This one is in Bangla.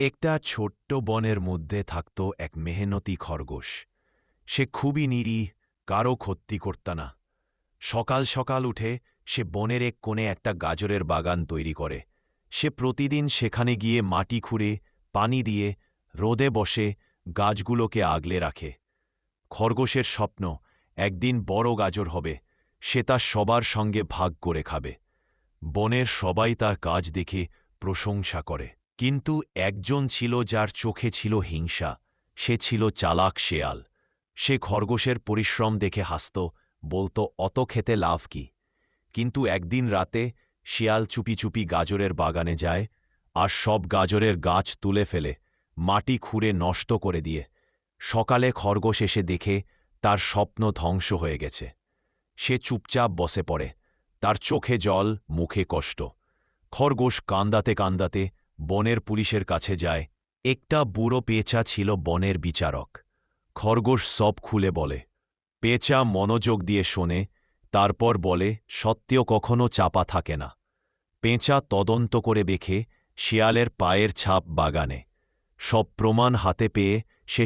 একটা ছোট্ট বনের মধ্যে থাকত এক মেহনতি খরগোশ। সে খুবই নিরীহ, কারও ক্ষতি করত না। সকাল সকাল উঠে সে বনের এক কোণে একটা গাজরের বাগান তৈরি করে। সে প্রতিদিন সেখানে গিয়ে মাটি খুঁড়ে, পানি দিয়ে, রোদে বসে গাছগুলোকে আগলে রাখে। খরগোশের স্বপ্ন একদিন বড় গাজর হবে, সে তা সবার সঙ্গে ভাগ করে খাবে। বনের সবাই তার কাজ দেখে প্রশংসা করে। কিন্তু একজন ছিল যার চোখে ছিল হিংসা, সে ছিল চালাক শেয়াল। সে খরগোশের পরিশ্রম দেখে হাসত, বলত অত খেতে লাভ কি। কিন্তু একদিন রাতে শিয়াল চুপি চুপি গাজরের বাগানে যায়, আর সব গাজরের গাছ তুলে ফেলে, মাটি খুঁড়ে নষ্ট করে দিয়ে। সকালে খরগোশ এসে দেখে তার স্বপ্ন ধ্বংস হয়ে গেছে। সে চুপচাপ বসে পড়ে, তার চোখে জল, মুখে কষ্ট। খরগোশ কান্দাতে কান্দাতে বনের পুলিশের কাছে যায়। একটা বুড়ো পেঁচা ছিল বনের বিচারক। খরগোশ সব খুলে বলে। পেঁচা মনোযোগ দিয়ে শোনে, তারপর বলে, সত্য কখনো চাপা থাকে না। পেঁচা তদন্ত করে দেখে শিয়ালের পায়ের ছাপ বাগানে। সব প্রমাণ হাতে পেয়ে সে